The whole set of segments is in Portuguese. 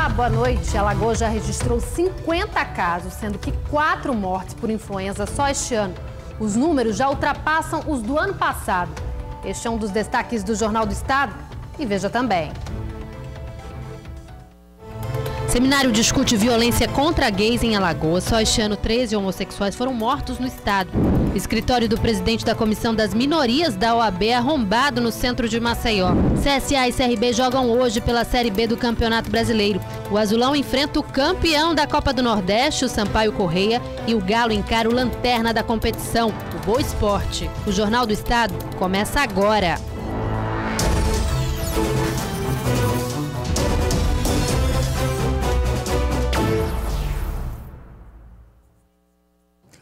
Olá, boa noite. Alagoas já registrou 50 casos, sendo que 4 mortes por influenza só este ano. Os números já ultrapassam os do ano passado. Este é um dos destaques do Jornal do Estado. E veja também. Seminário discute violência contra gays em Alagoas. Só este ano, 13 homossexuais foram mortos no estado. O escritório do presidente da Comissão das Minorias da OAB é arrombado no centro de Maceió. CSA e CRB jogam hoje pela Série B do Campeonato Brasileiro. O Azulão enfrenta o campeão da Copa do Nordeste, o Sampaio Correia, e o Galo encara o lanterna da competição, o Boa Esporte. O Jornal do Estado começa agora.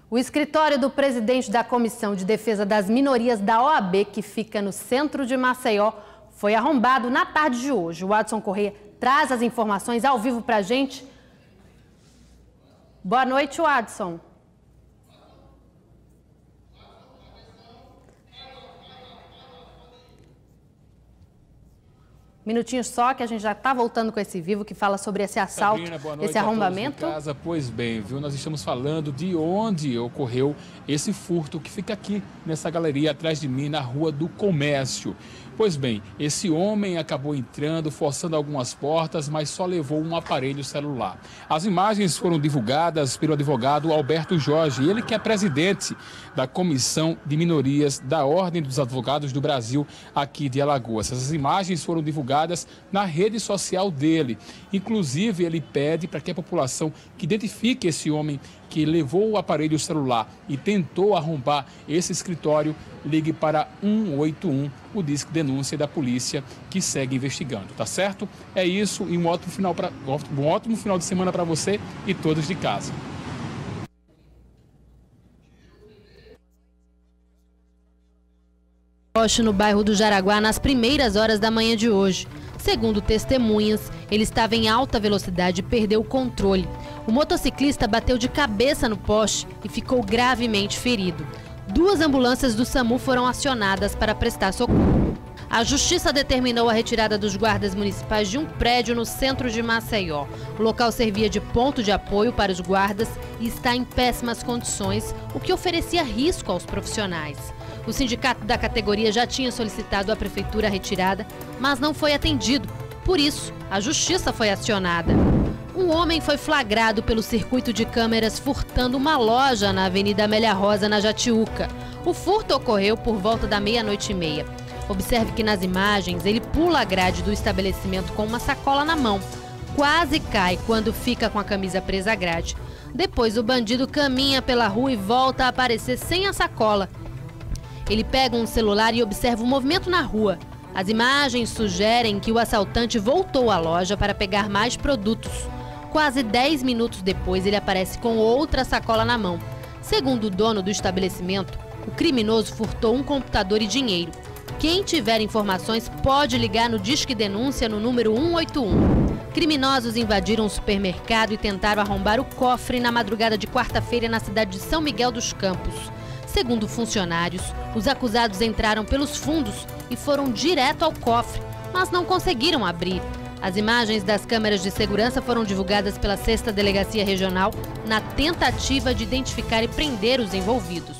O escritório do presidente da Comissão de Defesa das Minorias da OAB, que fica no centro de Maceió, foi arrombado na tarde de hoje. O Adson Correia traz as informações ao vivo para a gente. Boa noite, Adson. Minutinhos só, que a gente já está voltando com esse vivo que fala sobre esse assalto, Sabrina, boa noite, esse arrombamento. Casa. Pois bem, viu? Nós estamos falando de onde ocorreu esse furto que fica aqui nessa galeria atrás de mim, na Rua do Comércio. Pois bem, esse homem acabou entrando, forçando algumas portas, mas só levou um aparelho celular. As imagens foram divulgadas pelo advogado Alberto Jorge, ele que é presidente da Comissão de Minorias da Ordem dos Advogados do Brasil aqui de Alagoas. Essas imagens foram divulgadas na rede social dele. Inclusive, ele pede para que a população que identifique esse homem que levou o aparelho celular e tentou arrombar esse escritório, ligue para 181, o disque denúncia da polícia que segue investigando, tá certo? É isso e um ótimo final de semana para você e todos de casa. Poste no bairro do Jaraguá nas primeiras horas da manhã de hoje. Segundo testemunhas, ele estava em alta velocidade e perdeu o controle. O motociclista bateu de cabeça no poste e ficou gravemente ferido. 2 ambulâncias do SAMU foram acionadas para prestar socorro. A Justiça determinou a retirada dos guardas municipais de um prédio no centro de Maceió. O local servia de ponto de apoio para os guardas e está em péssimas condições, o que oferecia risco aos profissionais. O sindicato da categoria já tinha solicitado à prefeitura a retirada, mas não foi atendido. Por isso, a Justiça foi acionada. Um homem foi flagrado pelo circuito de câmeras furtando uma loja na Avenida Amélia Rosa, na Jatiuca. O furto ocorreu por volta da 00:30. Observe que nas imagens ele pula a grade do estabelecimento com uma sacola na mão. Quase cai quando fica com a camisa presa à grade. Depois o bandido caminha pela rua e volta a aparecer sem a sacola. Ele pega um celular e observa o movimento na rua. As imagens sugerem que o assaltante voltou à loja para pegar mais produtos. Quase 10 minutos depois, ele aparece com outra sacola na mão. Segundo o dono do estabelecimento, o criminoso furtou um computador e dinheiro. Quem tiver informações pode ligar no Disque Denúncia no número 181. Criminosos invadiram o supermercado e tentaram arrombar o cofre na madrugada de quarta-feira na cidade de São Miguel dos Campos. Segundo funcionários, os acusados entraram pelos fundos e foram direto ao cofre, mas não conseguiram abrir. As imagens das câmeras de segurança foram divulgadas pela 6ª Delegacia Regional na tentativa de identificar e prender os envolvidos.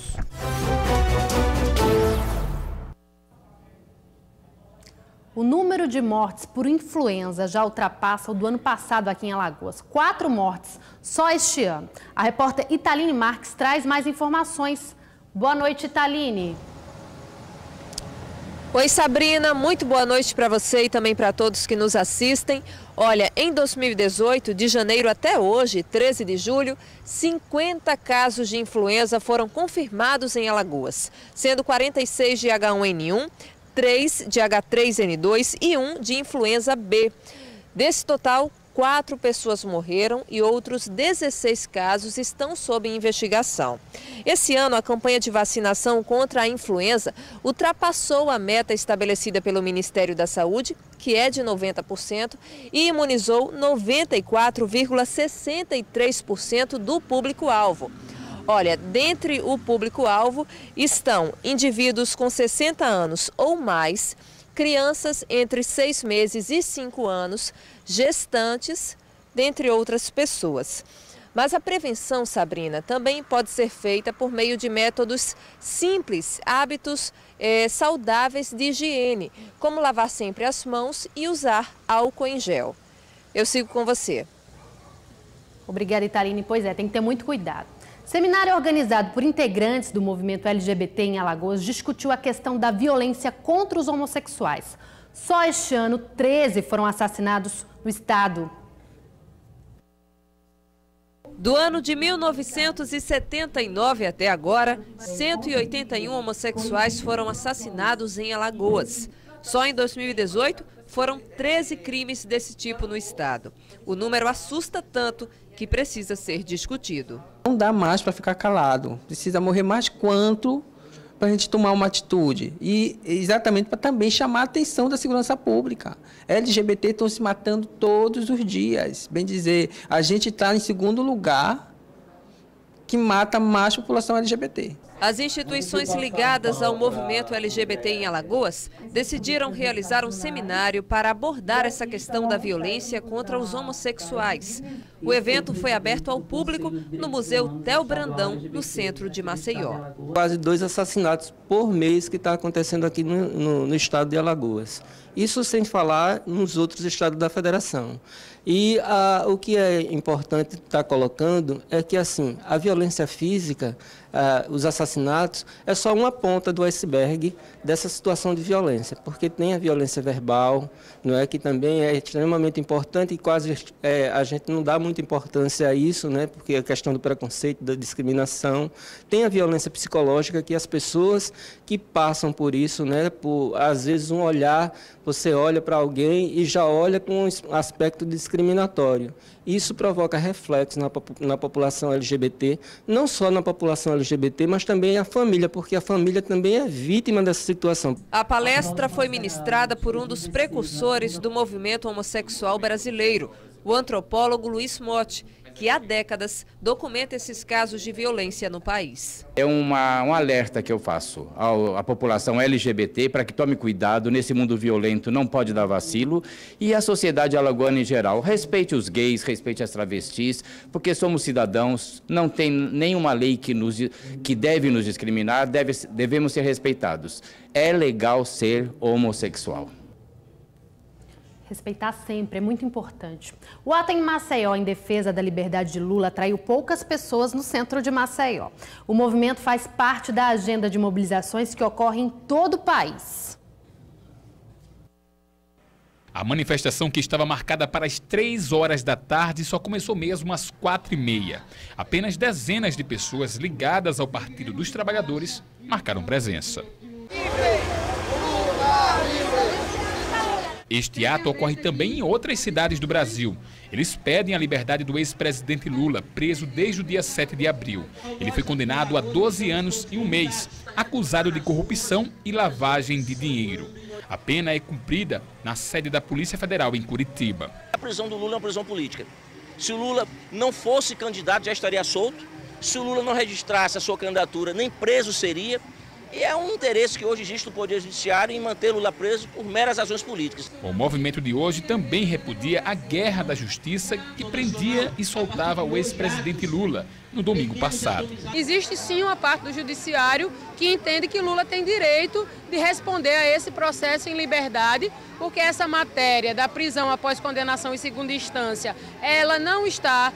O número de mortes por influenza já ultrapassa o do ano passado aqui em Alagoas. 4 mortes só este ano. A repórter Italine Marques traz mais informações. Boa noite, Italine. Oi, Sabrina, muito boa noite para você e também para todos que nos assistem. Olha, em 2018, de janeiro até hoje, 13 de julho, 50 casos de influenza foram confirmados em Alagoas, sendo 46 de H1N1, 3 de H3N2 e 1 de influenza B. Desse total, 4 pessoas morreram e outros 16 casos estão sob investigação. Esse ano, a campanha de vacinação contra a influenza ultrapassou a meta estabelecida pelo Ministério da Saúde, que é de 90%, e imunizou 94,63% do público-alvo. Olha, dentre o público-alvo estão indivíduos com 60 anos ou mais, crianças entre 6 meses e 5 anos, gestantes, dentre outras pessoas. Mas a prevenção, Sabrina, também pode ser feita por meio de métodos simples, hábitos saudáveis de higiene, como lavar sempre as mãos e usar álcool em gel. Eu sigo com você. Obrigada, Itarine. Pois é, tem que ter muito cuidado. Seminário organizado por integrantes do movimento LGBT em Alagoas discutiu a questão da violência contra os homossexuais. Só este ano, 13 foram assassinados no estado. Do ano de 1979 até agora, 181 homossexuais foram assassinados em Alagoas. Só em 2018, foram 13 crimes desse tipo no estado. O número assusta tanto que precisa ser discutido. Não dá mais para ficar calado. Precisa morrer mais quanto para a gente tomar uma atitude. E exatamente para também chamar a atenção da segurança pública. LGBT estão se matando todos os dias. Bem dizer, a gente está em segundo lugar que mata mais a população LGBT. As instituições ligadas ao movimento LGBT em Alagoas decidiram realizar um seminário para abordar essa questão da violência contra os homossexuais. O evento foi aberto ao público no Museu Theo Brandão, no centro de Maceió. Quase 2 assassinatos por mês que está acontecendo aqui no estado de Alagoas. Isso sem falar nos outros estados da federação. E o que é importante estar colocando é que assim, a violência física, os assassinatos, é só uma ponta do iceberg dessa situação de violência, porque tem a violência verbal, não é, que também é extremamente importante e quase a gente não dá muita importância a isso, né, porque a questão do preconceito, da discriminação. Tem a violência psicológica, que as pessoas que passam por isso, né, por às vezes um olhar, você olha para alguém e já olha com um aspecto discriminatório. Isso provoca reflexos na população LGBT, não só na população LGBT, mas também a família, porque a família também é vítima dessa situação. A palestra foi ministrada por um dos precursores do movimento homossexual brasileiro, o antropólogo Luiz Motti, que há décadas documenta esses casos de violência no país. É um alerta que eu faço à população LGBT para que tome cuidado nesse mundo violento, não pode dar vacilo, e a sociedade alagoana em geral. Respeite os gays, respeite as travestis, porque somos cidadãos, não tem nenhuma lei que deve nos discriminar, devemos ser respeitados. É legal ser homossexual. Respeitar sempre, é muito importante. O ato em Maceió em defesa da liberdade de Lula atraiu poucas pessoas no centro de Maceió. O movimento faz parte da agenda de mobilizações que ocorre em todo o país. A manifestação, que estava marcada para as 3 horas da tarde, só começou mesmo às 4h30. Apenas dezenas de pessoas ligadas ao Partido dos Trabalhadores marcaram presença. Este ato ocorre também em outras cidades do Brasil. Eles pedem a liberdade do ex-presidente Lula, preso desde o dia 7 de abril. Ele foi condenado a 12 anos e 1 mês, acusado de corrupção e lavagem de dinheiro. A pena é cumprida na sede da Polícia Federal em Curitiba. A prisão do Lula é uma prisão política. Se o Lula não fosse candidato, já estaria solto. Se o Lula não registrasse a sua candidatura, nem preso seria. E é um interesse que hoje existe no Poder Judiciário em manter Lula preso por meras razões políticas. O movimento de hoje também repudia a guerra da justiça que prendia e soltava o ex-presidente Lula no domingo passado. Existe sim uma parte do judiciário que entende que Lula tem direito de responder a esse processo em liberdade, porque essa matéria da prisão após condenação em segunda instância, ela não está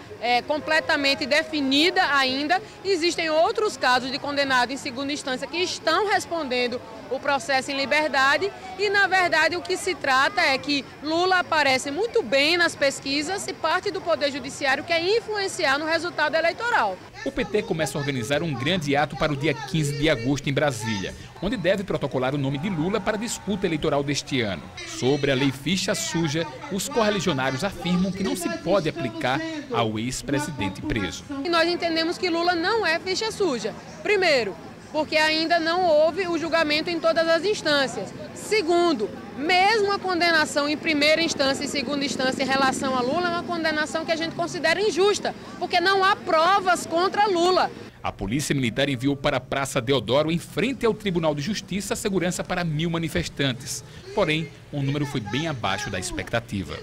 completamente definida ainda. Existem outros casos de condenado em segunda instância que estão respondendo o processo em liberdade e, na verdade, o que se trata é que Lula aparece muito bem nas pesquisas e parte do Poder Judiciário quer influenciar no resultado eleitoral. O PT começa a organizar um grande ato para o dia 15 de agosto em Brasília, onde deve protocolar o nome de Lula para a disputa eleitoral deste ano. Sobre a lei ficha suja, os correligionários afirmam que não se pode aplicar ao ex-presidente preso. E nós entendemos que Lula não é ficha suja. Primeiro, porque ainda não houve o julgamento em todas as instâncias. Segundo, mesmo a condenação em primeira instância e segunda instância em relação a Lula é uma condenação que a gente considera injusta, porque não há provas contra Lula. A Polícia Militar enviou para a Praça Deodoro, em frente ao Tribunal de Justiça, segurança para 1000 manifestantes. Porém, o número foi bem abaixo da expectativa.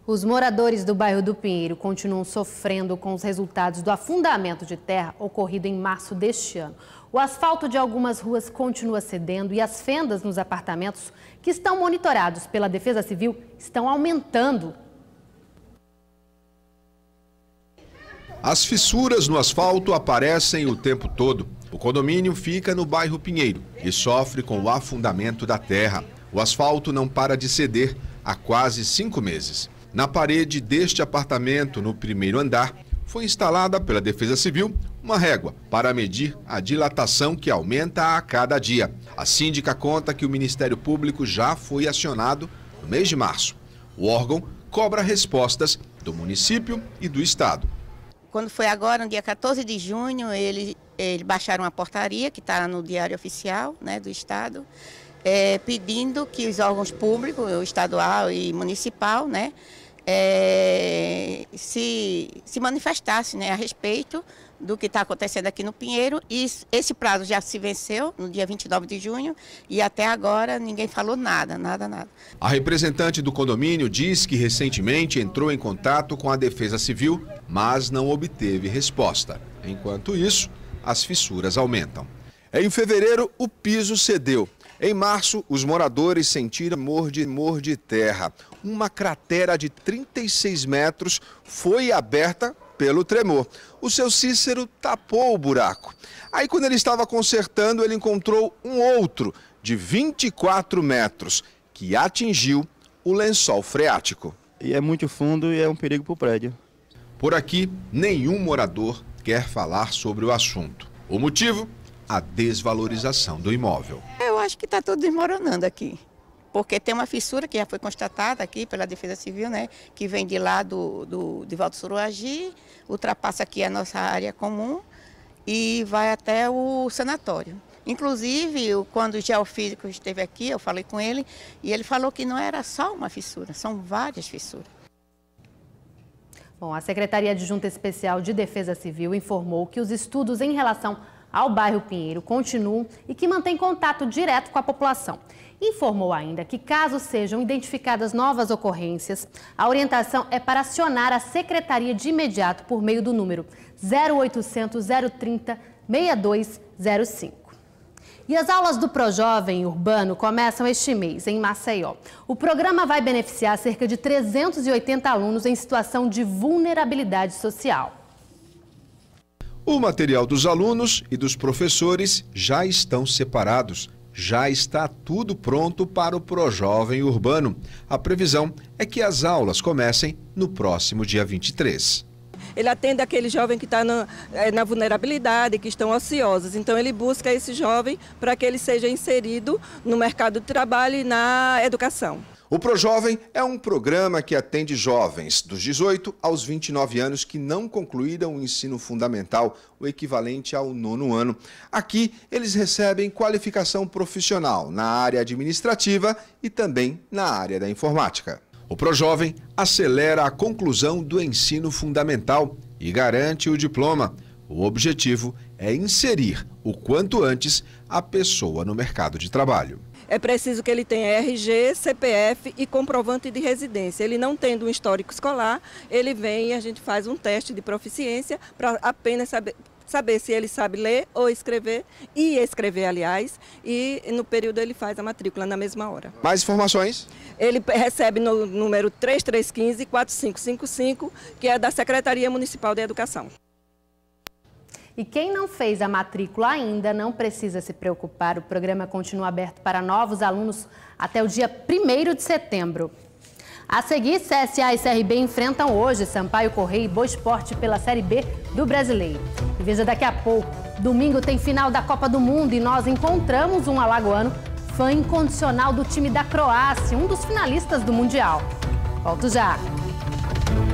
Os moradores do bairro do Pinheiro continuam sofrendo com os resultados do afundamento de terra ocorrido em março deste ano. O asfalto de algumas ruas continua cedendo e as fendas nos apartamentos que estão monitorados pela Defesa Civil estão aumentando. As fissuras no asfalto aparecem o tempo todo. O condomínio fica no bairro Pinheiro e sofre com o afundamento da terra. O asfalto não para de ceder há quase 5 meses. Na parede deste apartamento, no primeiro andar, foi instalada pela Defesa Civil uma régua para medir a dilatação que aumenta a cada dia. A síndica conta que o Ministério Público já foi acionado no mês de março. O órgão cobra respostas do município e do estado. Quando foi agora, no dia 14 de junho, eles baixaram uma portaria que está no Diário Oficial, né, do estado, pedindo que os órgãos públicos, o estadual e municipal, né, se manifestassem, né, a respeito do que está acontecendo aqui no Pinheiro. E esse prazo já se venceu no dia 29 de junho e até agora ninguém falou nada. A representante do condomínio diz que recentemente entrou em contato com a Defesa Civil, mas não obteve resposta. Enquanto isso, as fissuras aumentam. Em fevereiro, o piso cedeu. Em março, os moradores sentiram tremor de terra. Uma cratera de 36 metros foi aberta pelo tremor. O seu Cícero tapou o buraco. Aí, quando ele estava consertando, ele encontrou um outro de 24 metros, que atingiu o lençol freático. E é muito fundo e é um perigo para o prédio. Por aqui, nenhum morador quer falar sobre o assunto. O motivo? A desvalorização do imóvel. Eu acho que está tudo desmoronando aqui, porque tem uma fissura que já foi constatada aqui pela Defesa Civil, né, que vem de lá de Valdo Suruagi, ultrapassa aqui a nossa área comum e vai até o sanatório. Inclusive, quando o geofísico esteve aqui, eu falei com ele e ele falou que não era só uma fissura, são várias fissuras. Bom, a Secretaria Adjunta Especial de Defesa Civil informou que os estudos em relação ao bairro Pinheiro continuam e que mantém contato direto com a população. Informou ainda que, caso sejam identificadas novas ocorrências, a orientação é para acionar a Secretaria de imediato por meio do número 0800 030 6205. E as aulas do Projovem Urbano começam este mês, em Maceió. O programa vai beneficiar cerca de 380 alunos em situação de vulnerabilidade social. O material dos alunos e dos professores já estão separados. Já está tudo pronto para o Projovem Urbano. A previsão é que as aulas comecem no próximo dia 23. Ele atende aquele jovem que está na vulnerabilidade, que estão ociosos. Então ele busca esse jovem para que ele seja inserido no mercado de trabalho e na educação. O Projovem é um programa que atende jovens dos 18 aos 29 anos que não concluíram o ensino fundamental, o equivalente ao 9º ano. Aqui, eles recebem qualificação profissional na área administrativa e também na área da informática. O Projovem acelera a conclusão do ensino fundamental e garante o diploma. O objetivo é inserir o quanto antes a pessoa no mercado de trabalho. É preciso que ele tenha RG, CPF e comprovante de residência. Ele não tendo um histórico escolar, ele vem e a gente faz um teste de proficiência para apenas saber se ele sabe ler ou escrever, e escrever, aliás, e no período ele faz a matrícula na mesma hora. Mais informações? Ele recebe no número 3315-4555, que é da Secretaria Municipal de Educação. E quem não fez a matrícula ainda não precisa se preocupar. O programa continua aberto para novos alunos até o dia 1º de setembro. A seguir, CSA e CRB enfrentam hoje Sampaio Corrêa e Boa Esporte pela Série B do Brasileiro. E veja daqui a pouco, domingo tem final da Copa do Mundo e nós encontramos um alagoano, fã incondicional do time da Croácia, um dos finalistas do Mundial. Volto já!